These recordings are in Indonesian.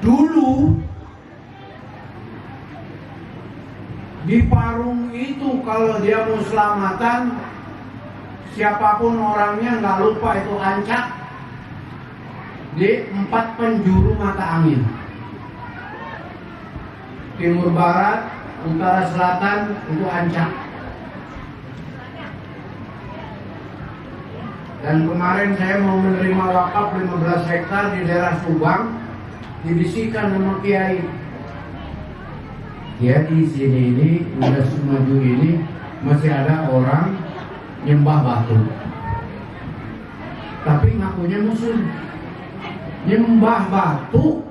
Dulu di Parung itu kalau dia mau selamatan, siapapun orangnya nggak lupa itu ancak di 4 penjuru mata angin. Timur barat, utara selatan itu ancak. Dan kemarin saya mau menerima wakaf 15 hektar di daerah Subang, dibisikkan sama kiai. Ya di sini ini udah semaju ini masih ada orang nyembah batu, tapi ngakunya muslim. Nyembah batu.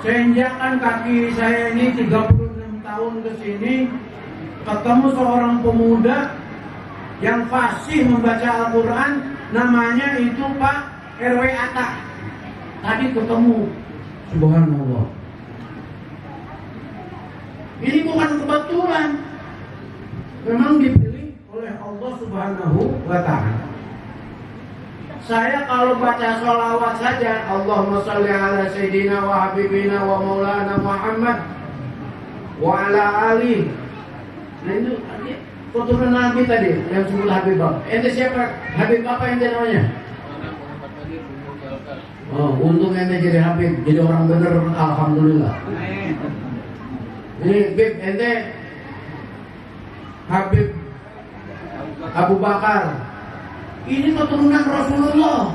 Senjakan kaki saya ini 36 tahun ke sini ketemu seorang pemuda yang fasih membaca Al-Quran, namanya itu Pak RW Atta. Tadi ketemu, subhanallah. Ini bukan kebetulan, memang dipilih oleh Allah Subhanahu wa Ta'ala. Saya kalau baca sholawat saja, Allahumma sholli ala Sayyidina wa Habibina wa Maulana Muhammad wa ala Ali. Nah itu keturunan Nabi tadi yang sebut Habib Bapak. Ente siapa? Habib apa ente namanya? Oh, untung ente jadi Habib, jadi orang bener, alhamdulillah. Ini Bib, ente Habib Abu Bakar. Ini keturunan Rasulullah.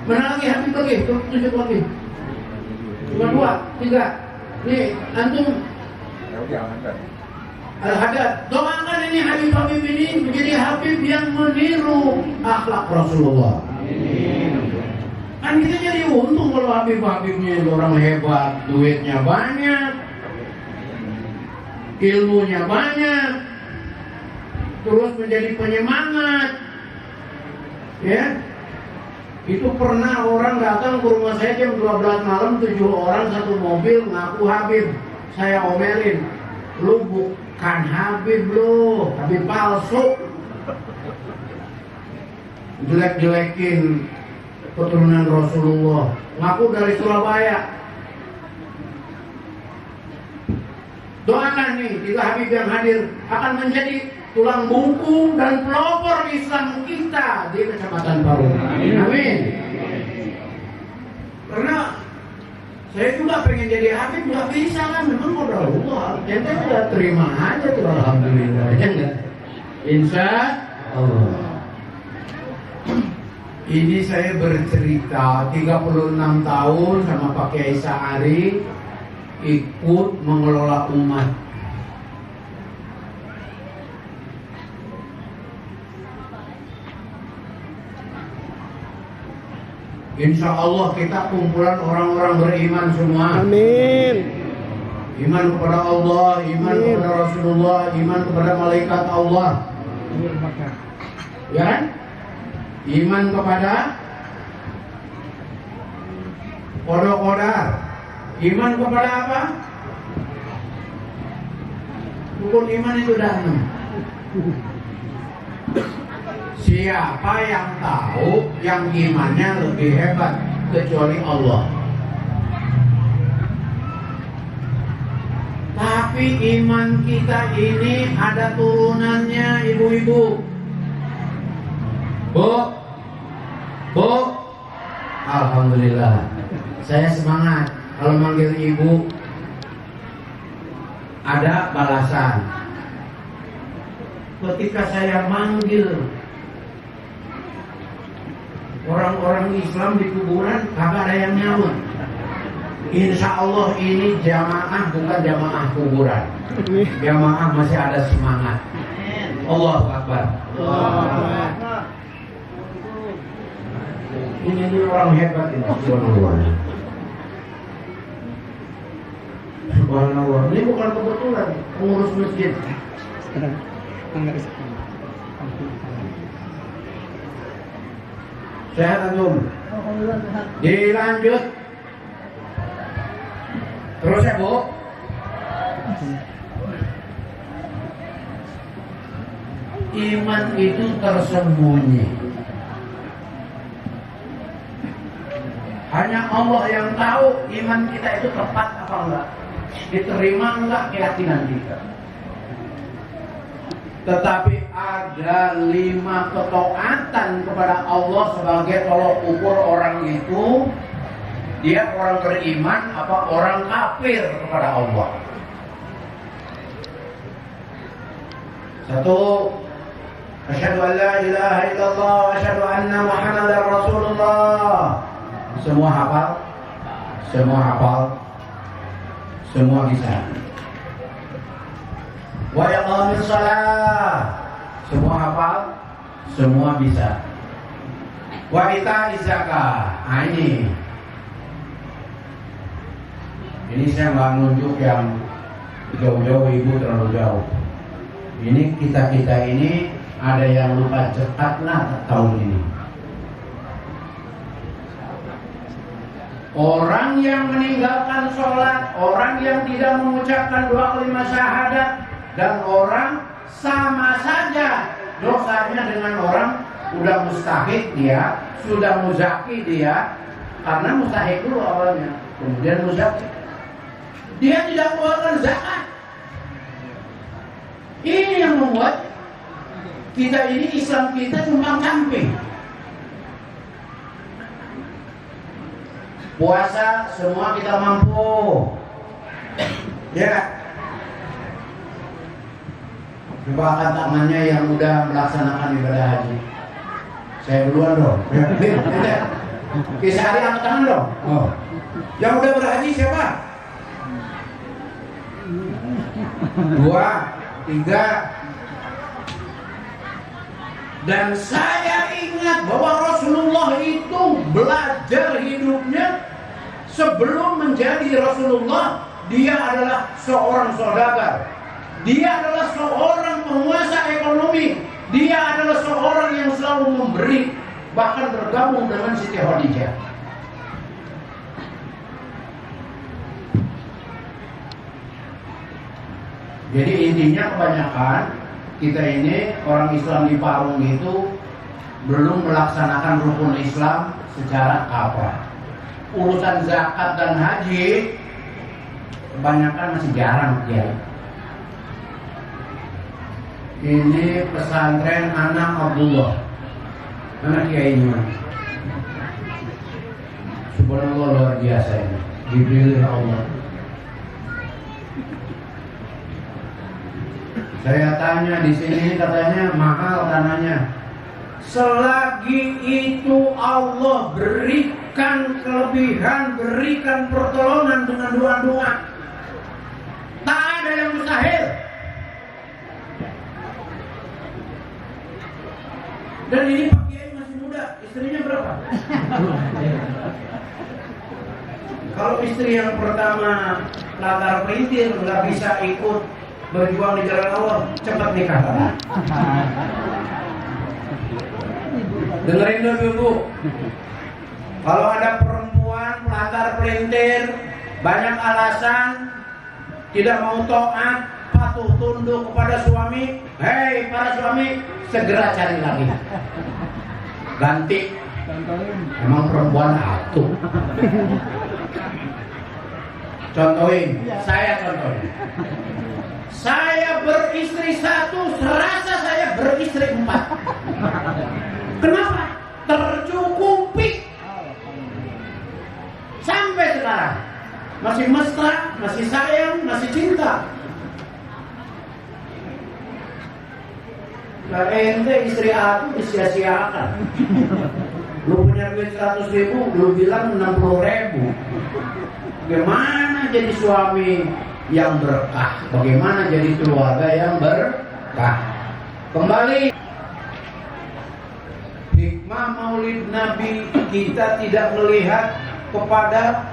Mana lagi Habib lagi? Tunjuk lagi. Cuma 2, 3. Nih, antum Al-Haddad. Doakan ini Habib-Habib ini menjadi Habib yang meniru akhlak Rasulullah. Kan kita jadi untung kalau Habib-Habibnya orang hebat, duitnya banyak, ilmunya banyak, terus menjadi penyemangat. Ya, itu pernah orang datang ke rumah saya jam 12 malam, 7 orang satu mobil ngaku Habib. Saya omelin, lu bukan Habib lu, Habib palsu. Jelek-jelekin keturunan Rasulullah, ngaku dari Surabaya. Doakan nih, 3 Habib yang hadir akan menjadi tulang bungkung dan pelopor Islam kita di Kecamatan Parung. Amin. Karena saya juga pengen jadi Habib, nggak bisa kan, memang udah Allah. Ente udah terima aja tuh, alhamdulillah. Ya enggak? Insya Allah. Ini saya bercerita 36 tahun sama Pak Kiai Sa'ari ikut mengelola umat. Insya Allah kita kumpulan orang-orang beriman semua. Amin. Iman kepada Allah, iman kepada Rasulullah, iman kepada malaikat Allah. Ya kan? Iman kepada qada-qadar. Iman kepada apa? Rukun iman itu ada 6. Siapa yang tahu yang imannya lebih hebat kecuali Allah. Tapi iman kita ini ada turunannya, ibu-ibu. Bu, alhamdulillah. Saya semangat kalau manggil ibu, ada balasan. Ketika saya manggil orang-orang Islam di kuburan, kagak ada yang nyaut. Insya Allah ini jamaah bukan jamaah kuburan. Jamaah masih ada semangat. Allahu Akbar. Ini orang hebat ini. Subhanallah. Ini bukan kebetulan pengurus masjid. Sehat antum? Dilanjut. Terus ya Bu. Iman itu tersembunyi. Hanya Allah yang tahu iman kita itu tepat apa enggak, diterima enggak keyakinan kita. Tetapi ada 5 ketaatan kepada Allah sebagai tolok ukur orang itu, dia orang beriman apa orang kafir kepada Allah. 1, asyhadu an la ilaha illallah wa asyhadu anna Muhammadar Rasulullah. Semua hafal? Semua hafal? Semua bisa. Wa iqamis shalah. Semua hafal? Semua bisa. Wa ita'iz zakah. Nah ini saya nggak nunjuk yang jauh-jauh, ibu terlalu jauh. Ini kita ini ada yang lupa cepat lah tahun ini. Orang yang meninggalkan sholat, orang yang tidak mengucapkan 2 kalimat syahadat, dan orang sama saja dosanya dengan orang udah mustahik dia, sudah muzaki dia, karena mustahik dulu awalnya, kemudian muzaki. Dia tidak mengeluarkan zakat. Ini yang membuat kita ini Islam kita tumpang camping. Puasa semua kita mampu, ya. Coba angkat tangannya yang udah melaksanakan ibadah haji. Saya duluan dong. Kisah hari angkat tangan dong. Oh. Yang udah berhaji siapa? 2, 3. Dan saya ingat bahwa Rasulullah itu belajar hidupnya sebelum menjadi Rasulullah. Dia adalah seorang saudagar. Dia adalah seorang penguasa ekonomi. Dia adalah seorang yang selalu memberi, bahkan bergabung dengan Siti Khadijah. Jadi intinya kebanyakan kita ini orang Islam di Parung itu belum melaksanakan rukun Islam secara kaprah. Urusan zakat dan haji kebanyakan masih jarang ya. Ini pesantren anak Abdullah, anak kiai ini. Subhanallah, luar biasa ini, dipilih Allah. Saya tanya di sini katanya mahal tanahnya. Selagi itu Allah berikan kelebihan, berikan pertolongan dengan doa-doa, tak ada yang mustahil. Dan ini Pak Kiai masih muda, istrinya berapa? Kalau istri yang pertama latar pelintir nggak bisa ikut berjuang di jalan Allah, cepat nikah. Dengerin dulu Bu. Kalau ada perempuan latar pelintir, banyak alasan, tidak mau taat, patuh tunduk kepada suami, hei para suami, segera cari lagi. Ganti. Emang perempuan atuh. Contohin, saya contohin. Saya beristri 1, serasa saya beristri 4. Kenapa? Tercukupi. Sampai sekarang masih mesra, masih sayang, masih cinta. Nah, ente istri aku disia-siakan. Lu punya duit 100.000, lu bilang 60.000. Bagaimana jadi suami yang berkah? Bagaimana jadi keluarga yang berkah? Kembali, hikmah Maulid Nabi, kita tidak melihat kepada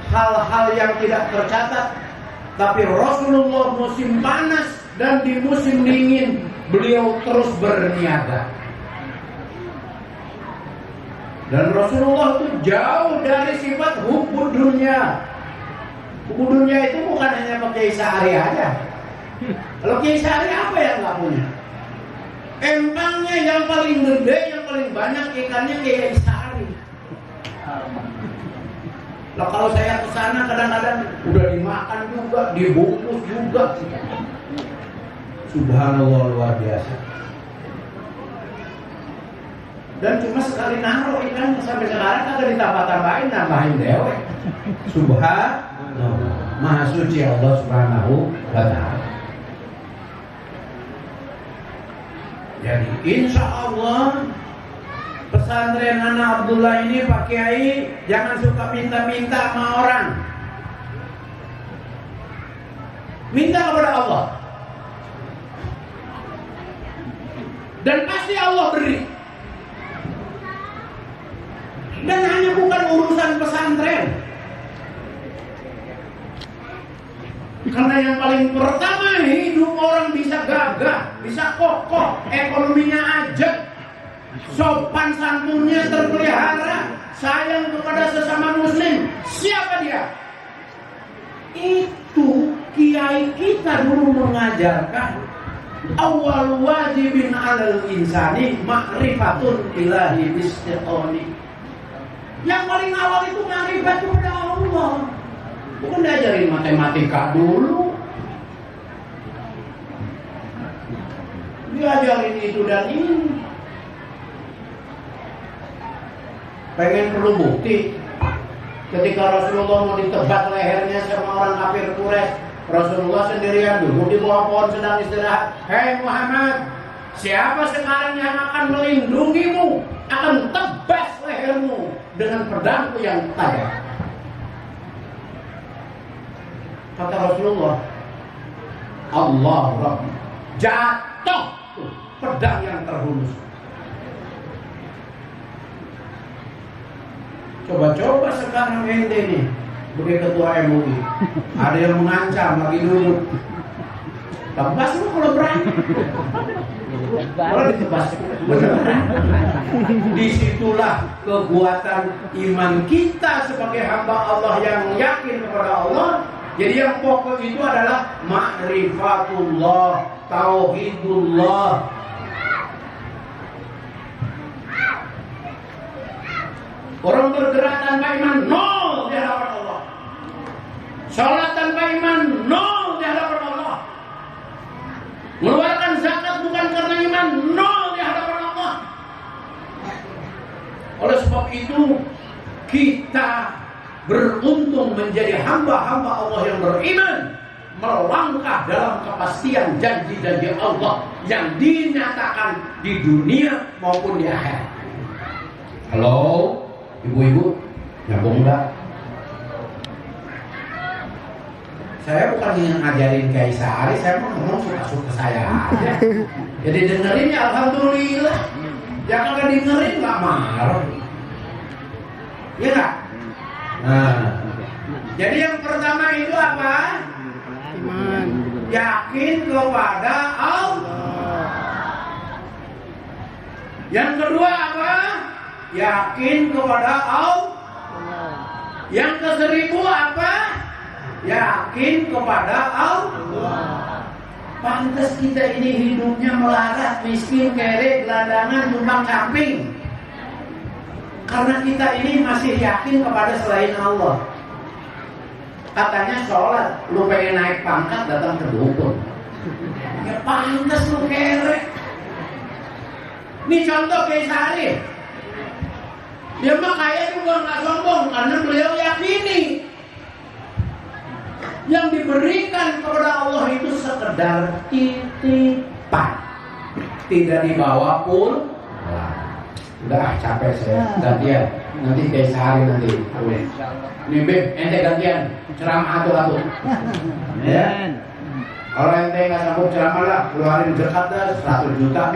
hal-hal yang tidak tercatat, tapi Rasulullah musim panas dan di musim dingin beliau terus berniaga. Dan Rasulullah itu jauh dari sifat hubbud dunya. Hubbud dunya itu bukan hanya pakai sehari aja. Kalau kiai sehari apa yang nggak punya? Empangnya yang paling gede, yang paling banyak ikannya kiai sehari. Lah kalau saya ke sana kadang-kadang udah dimakan juga, dibungkus juga. Subhanallah, luar biasa. Dan cuma sekali naruh ikan sampai sekarang kagak ditambah-tambahin, nambahin dewe. Subhanallah, Maha suci Allah Subhanahu wa ta'ala. Jadi insya Allah pesantren anak Abdullah ini Pak Kiai jangan suka minta-minta sama orang. Minta kepada Allah. Dan pasti Allah beri. Dan hanya bukan urusan pesantren. Karena yang paling pertama hidup orang bisa gagah, bisa kokoh, ekonominya aja, sopan santunnya terpelihara, sayang kepada sesama muslim. Siapa dia? Itu kiai kita dulu mengajarkan awal wajibin alal insani ma'rifatun ilahi bistiqoni. Yang paling awal itu ma'rifat kepada Allah. Bukan diajarin matematika dulu, diajarin itu dan ini. Pengen perlu bukti. Ketika Rasulullah mau ditebak lehernya sama orang kafir Quraisy, Rasulullah sendirian duduk di bawah pohon sedang istirahat. Hei Muhammad, siapa sekarang yang akan melindungimu, akan tebas lehermu dengan pedangku yang tajam? Kata Rasulullah, Allah Rabb. Jatuh pedang yang terhunus. Coba-coba sekarang ente nih sebagai ketua MUI, ada yang mengancam lagi duduk, tebas lu kalau berani. Kalau ditebas beneran. Disitulah kekuatan iman kita sebagai hamba Allah yang yakin kepada Allah. Jadi yang pokok itu adalah ma'rifatullah, tauhidullah. Orang bergerak tanpa iman nol di hadapan Allah. Salat tanpa iman nol di hadapan Allah. Mengeluarkan zakat bukan karena iman nol di hadapan Allah. Oleh sebab itu kita beruntung menjadi hamba-hamba Allah yang beriman, melangkah dalam kepastian janji-janji Allah yang dinyatakan di dunia maupun di akhirat. Halo, ibu-ibu, nyambung enggak? Saya bukan ingin ngajarin Kiai Sahari, saya mau ngomong suka-suka saya aja. Jadi dengerin ya alhamdulillah. Ya kalau dengerin nggak marah. Iya nggak? Nah, jadi yang pertama itu apa? Iman. Yakin kepada Allah. Yang kedua apa? Yakin kepada Allah. Yang ke-1000 apa? Yakin kepada Allah. Pantas kita ini hidupnya melarat, miskin, kere, gelandangan, tumpang camping. Karena kita ini masih yakin kepada selain Allah. Katanya sholat, lu pengen naik pangkat datang ke dukun. Ya pantas lu kere. Ini contoh Kiai Sahari. Dia mah kaya juga nggak sombong karena beliau yakini yang diberikan kepada Allah itu sekedar titipan, tidak dibawa pun. Udah capek saya, gantian. Nanti Kiai Sahari nanti. Nih Beb, ente gantian ceramah atu-atu. Ya. Kalau ente nggak sanggup ceramah lah, keluarin zakat dah 100 juta.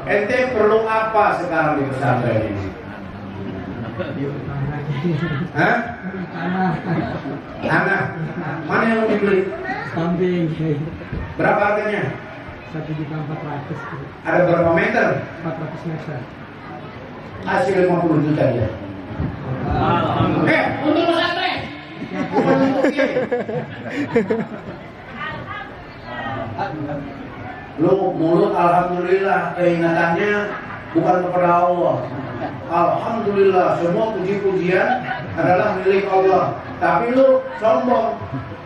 Ente perlu apa sekarang di pesantren ini? Hah? Tanah. Mana yang mau dibeli? Kambing. Berapa harganya? 1.400.000. Ada berapa meter? 400 meter. Kasih 50 juta dia. Untuk pesantren. Bukan untuk Kiai. Lu mulut alhamdulillah, keingatannya bukan kepada Allah. alhamdulillah semua puji-pujian adalah milik Allah. Tapi lu sombong.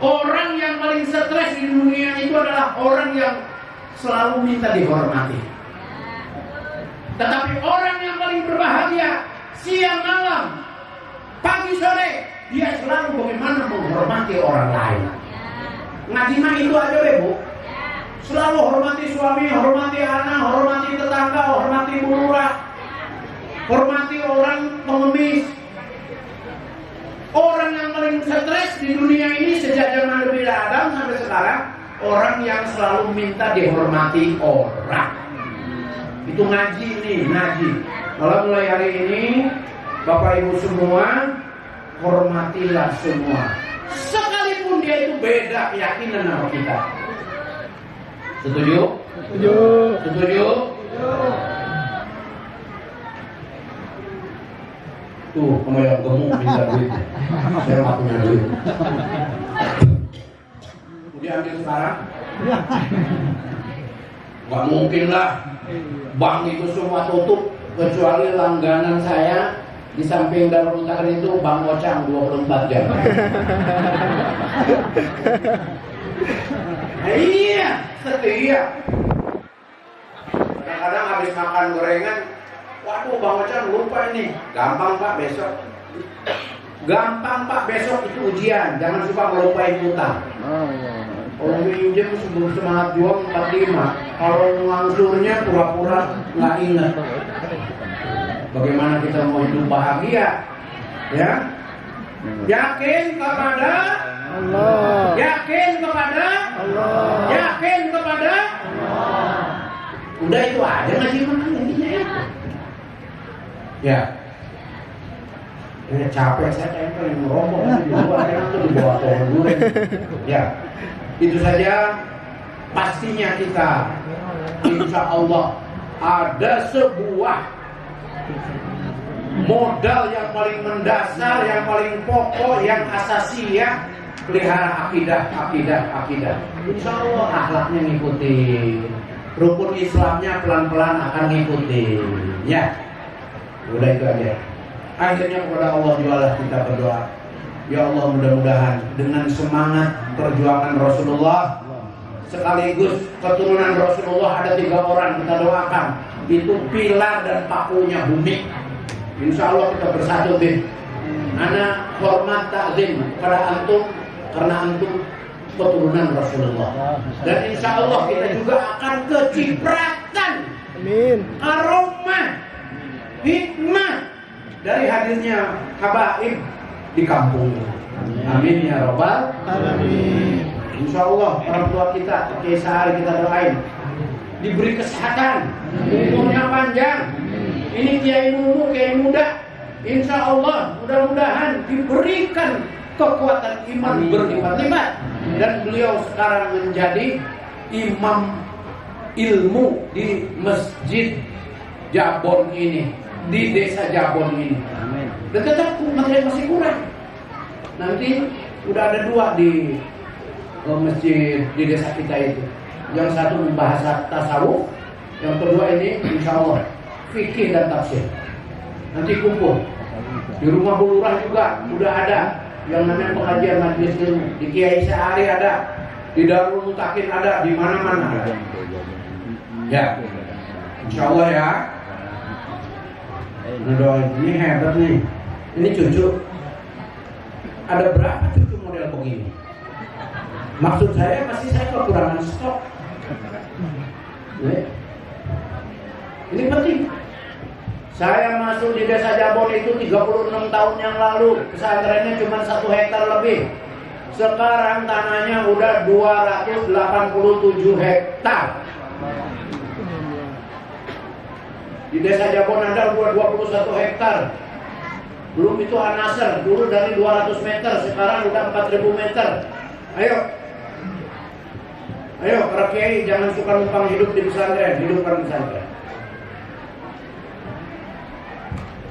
Orang yang paling stres di dunia itu adalah orang yang selalu minta dihormati. Tetapi orang yang paling berbahagia siang malam, pagi sore, dia selalu bagaimana menghormati orang lain. Ngaji mah itu aja deh, Bu. Selalu hormati suami, hormati anak, hormati tetangga, hormati lurah, hormati orang pengemis. Orang yang paling stres di dunia ini sejak zaman Nabi Adam sampai sekarang, orang yang selalu minta dihormati orang. Itu ngaji nih, ngaji. Kalau mulai hari ini, Bapak Ibu semua, hormatilah semua. Sekalipun dia itu beda keyakinan sama kita. Setuju? Setuju. Setuju? Tuh, kamu yang gemuk minta duit. Saya nggak punya duit. Udah ambil sekarang? Nggak mungkin lah. Bank itu semua tutup kecuali langganan saya di samping Darul Takrir itu Bang Ocang 24 jam. Iya, setia. Kadang-kadang habis makan gorengan, waduh Bang Ocang lupa ini. Gampang Pak besok. Gampang Pak besok itu ujian. Jangan suka ngelupain utang. Kalau minjem sebelum semangat juang 45. Kalau ngangsurnya pura-pura nggak ingat. Bagaimana kita mau hidup bahagia? Ya, yakin kepada Allah. Yakin kepada Allah. Yakin kepada Allah. Udah itu aja ngaji mana intinya ya. Ya. Ini capek saya tempel yang merokok di luar enak tuh di bawah pohon durian. Ya. Itu saja pastinya kita insya Allah ada sebuah modal yang paling mendasar, yang paling pokok, yang asasi ya, pelihara akidah. Insya Allah akhlaknya ngikutin, rukun Islamnya pelan-pelan akan ngikutin. Ya, udah itu aja. Akhirnya kepada Allah jualah kita berdoa. Ya Allah, mudah-mudahan dengan semangat perjuangan Rasulullah sekaligus keturunan Rasulullah ada 3 orang kita doakan. Itu pilar dan pakunya bumi. Insya Allah kita bersatu bin. Ana hormat takzim kepada antum karena antum keturunan Rasulullah. Dan insya Allah kita juga akan kecipratan. Amin. Aroma hikmah dari hadirnya habaib di kampung. Amin ya robbal alamin. Insya Allah orang tua kita Kiai Sahari kita doain diberi kesehatan, umurnya panjang. Ini kiai muda, insya Allah mudah-mudahan diberikan kekuatan iman berlipat-lipat. Dan beliau sekarang menjadi imam ilmu di Masjid Jabon ini, di desa Jabon ini. Dan tetap materi masih kurang. Nanti udah ada 2 di masjid di desa kita itu. Yang satu membahas tasawuf, yang kedua ini insya Allah fikih dan tafsir. Nanti kumpul di rumah Bu Lurah juga udah ada yang namanya pengajian majelis ilmu. Di Kiai Sehari ada, di Darul Mutakin ada, di mana-mana ada. Ya, insya Allah ya. Ini hebat nih. Ini cucu. Ada berapa cucu model begini? Maksud saya pasti saya kekurangan stok. Ini penting. Saya masuk di desa Jabon itu 36 tahun yang lalu. Pesantrennya cuma 1 hektar lebih. Sekarang tanahnya udah 287 hektar. Di desa Jabon ada 21 hektar. Belum itu An-Nasr, dulu dari 200 meter, sekarang udah 4000 meter. Ayo para kiai jangan suka numpang hidup di pesantren, hidupkan pesantren.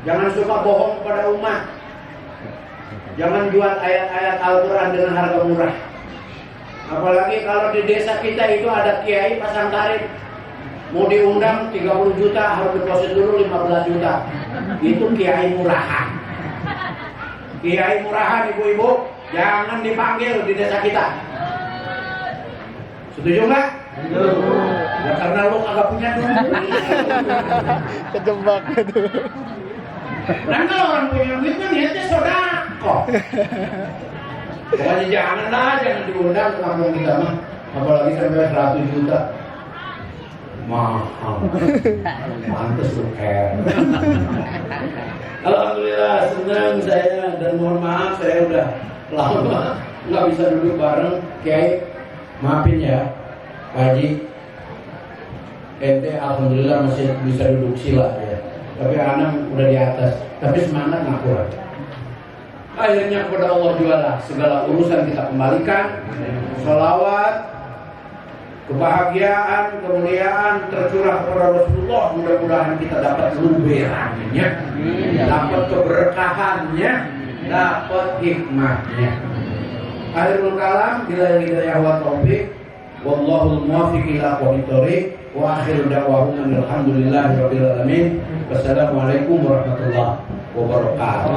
Jangan suka bohong kepada umat. Jangan jual ayat-ayat Al-Quran dengan harga murah. Apalagi kalau di desa kita itu ada kiai pasang tarif. Mau diundang 30 juta harus deposit dulu 15 juta. Itu kiai murahan. Kiai murahan ibu-ibu jangan dipanggil di desa kita. Setuju nggak? Ya karena lu kagak punya duit. Kejebak itu. Dan kalau orang punya duit kan niatnya sodako. Pokoknya jangan diundang ke kampung kita mah. Apalagi sampai 100 juta. Mahal. Pantes lu care. Alhamdulillah senang saya dan mohon maaf saya udah lama nggak bisa duduk bareng Kiai. Maafin ya Pak Haji, ente alhamdulillah masih bisa duduk sila ya. Tapi anak udah di atas, tapi semangat nggak kurang. Akhirnya kepada Allah jualah segala urusan kita kembalikan. Salawat, kebahagiaan, kemuliaan tercurah kepada Rasulullah. Mudah-mudahan kita dapat luberannya, dapat keberkahannya, dapat hikmahnya. Akhirul kalam, bila hidayah wa taufiq, wallahul muwaffiq ila aqwamit thoriq, wa akhiru da'wahum alhamdulillahi rabbil alamin. Wassalamualaikum warahmatullahi wabarakatuh.